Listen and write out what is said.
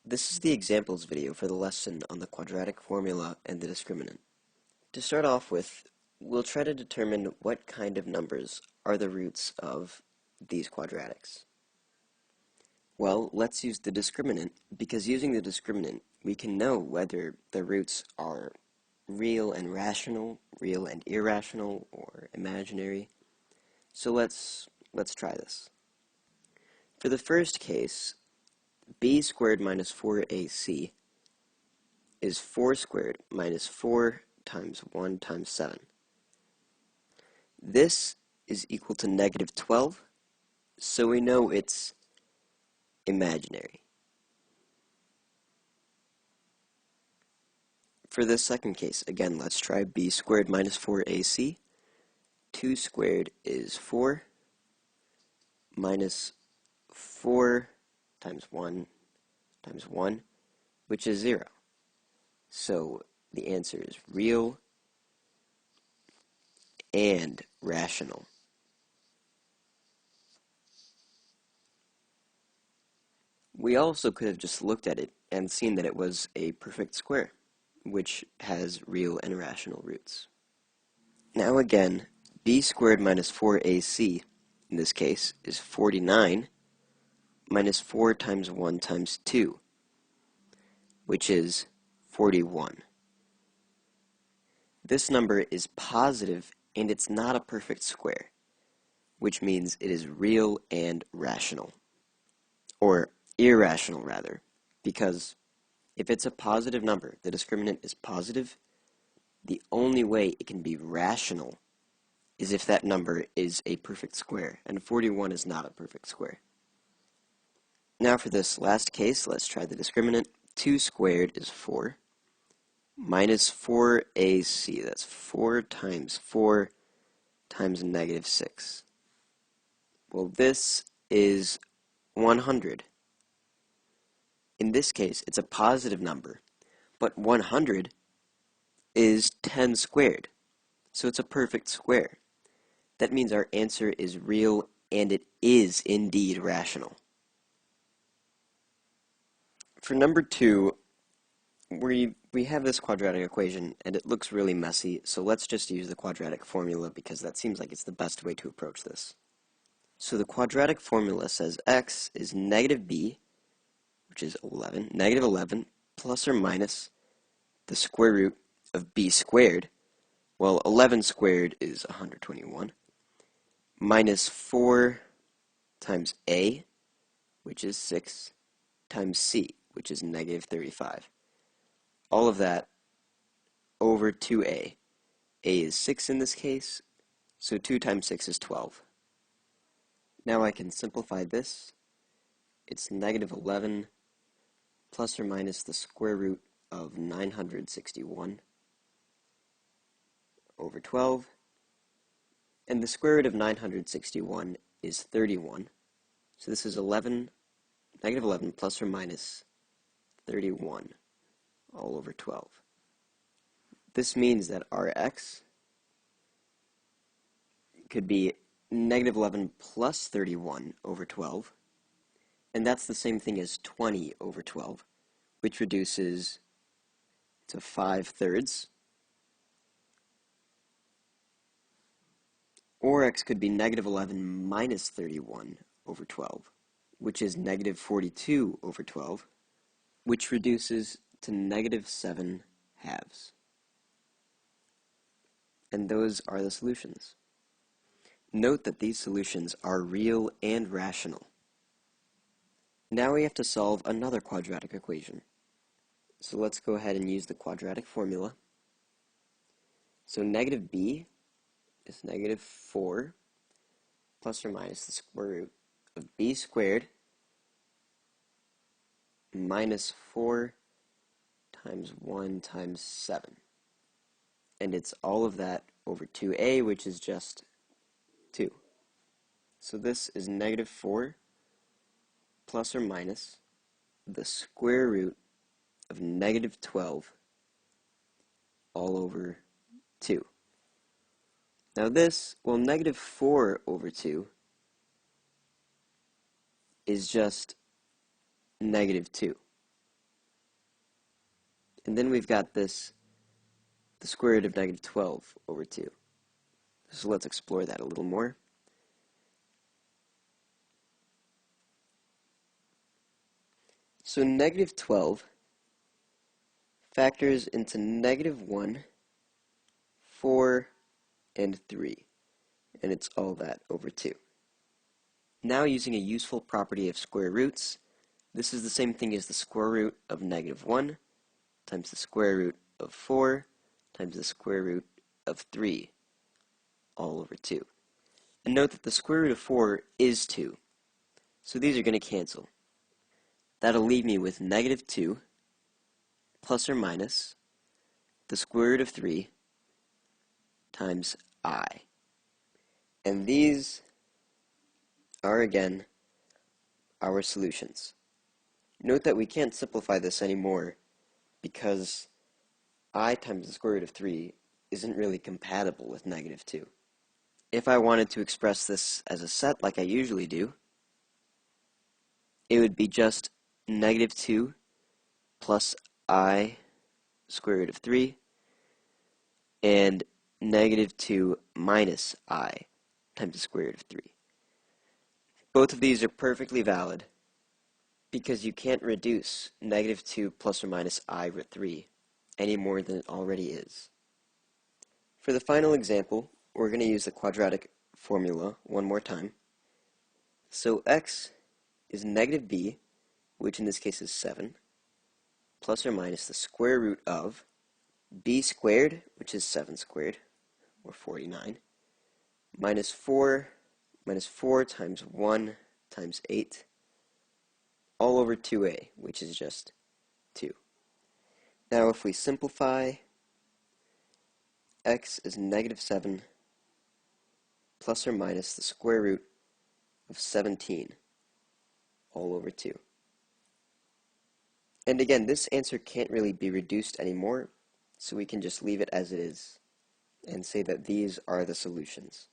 This is the examples video for the lesson on the quadratic formula and the discriminant. To start off with, we'll try to determine what kind of numbers are the roots of these quadratics. Well, let's use the discriminant, because using the discriminant, we can know whether the roots are real and rational, real and irrational, or imaginary. So let's try this. For the first case, b squared minus 4ac is 4 squared minus 4 times 1 times 7. This is equal to negative 12, so we know it's imaginary. For this second case, again, let's try b squared minus 4ac. 2 squared is 4 minus 4 times 1 times 1, which is 0. So the answer is real and rational. We also could have just looked at it and seen that it was a perfect square, which has real and rational roots. Now again, b squared minus 4ac, in this case, is 49 minus 4 times 1 times 2, which is 41. This number is positive and it's not a perfect square, which means it is real and rational. Or irrational, rather, because if it's a positive number, the discriminant is positive, the only way it can be rational is if that number is a perfect square, and 41 is not a perfect square. Now for this last case, let's try the discriminant. 2 squared is 4, minus 4ac, that's 4 times negative 6. Well, this is 100. In this case, it's a positive number, but 100 is 10 squared, so it's a perfect square. That means our answer is real, and it is indeed rational. For number 2, we have this quadratic equation, and it looks really messy, so let's just use the quadratic formula, because that seems like it's the best way to approach this. So the quadratic formula says x is negative b, which is 11, negative 11, plus or minus the square root of b squared. Well, 11 squared is 121, minus 4 times a, which is 6, times c, which is negative 35. All of that over 2a. A is 6 in this case, so 2 times 6 is 12. Now I can simplify this. It's negative 11 plus or minus the square root of 961 over 12. And the square root of 961 is 31. So this is negative 11 plus or minus 31 all over 12. This means that our x could be negative 11 plus 31 over 12, and that's the same thing as 20 over 12, which reduces to 5/3. Or x could be negative 11 minus 31 over 12, which is negative 42 over 12, which reduces to negative 7/2. And those are the solutions. Note that these solutions are real and rational. Now we have to solve another quadratic equation. So let's go ahead and use the quadratic formula. So negative b is negative 4 plus or minus the square root of b squared minus 4 times 1 times 7. And it's all of that over 2a, which is just 2. So this is negative 4 plus or minus the square root of negative 12 all over 2. Now this, well, negative 4 over 2 is just negative 2. And then we've got this, the square root of negative 12 over 2. So let's explore that a little more. So negative 12 factors into negative 1, 4, and 3, and it's all that over 2. Now using a useful property of square roots, this is the same thing as the square root of negative 1 times the square root of 4 times the square root of 3, all over 2. And note that the square root of 4 is 2, so these are going to cancel. That'll leave me with negative 2 plus or minus the square root of 3 times I. And these are, again, our solutions. Note that we can't simplify this anymore because I times the square root of 3 isn't really compatible with negative 2. If I wanted to express this as a set like I usually do, it would be just negative 2 plus I square root of 3 and negative 2 minus I times the square root of 3. Both of these are perfectly valid because you can't reduce negative 2 plus or minus I root 3 any more than it already is. For the final example, we're going to use the quadratic formula one more time. So x is negative b, which in this case is 7, plus or minus the square root of b squared, which is 7 squared, or 49, minus 4 times 1 times 8, all over 2a, which is just 2. Now if we simplify, x is negative 7 plus or minus the square root of 17, all over 2. And again, this answer can't really be reduced anymore, so we can just leave it as it is and say that these are the solutions.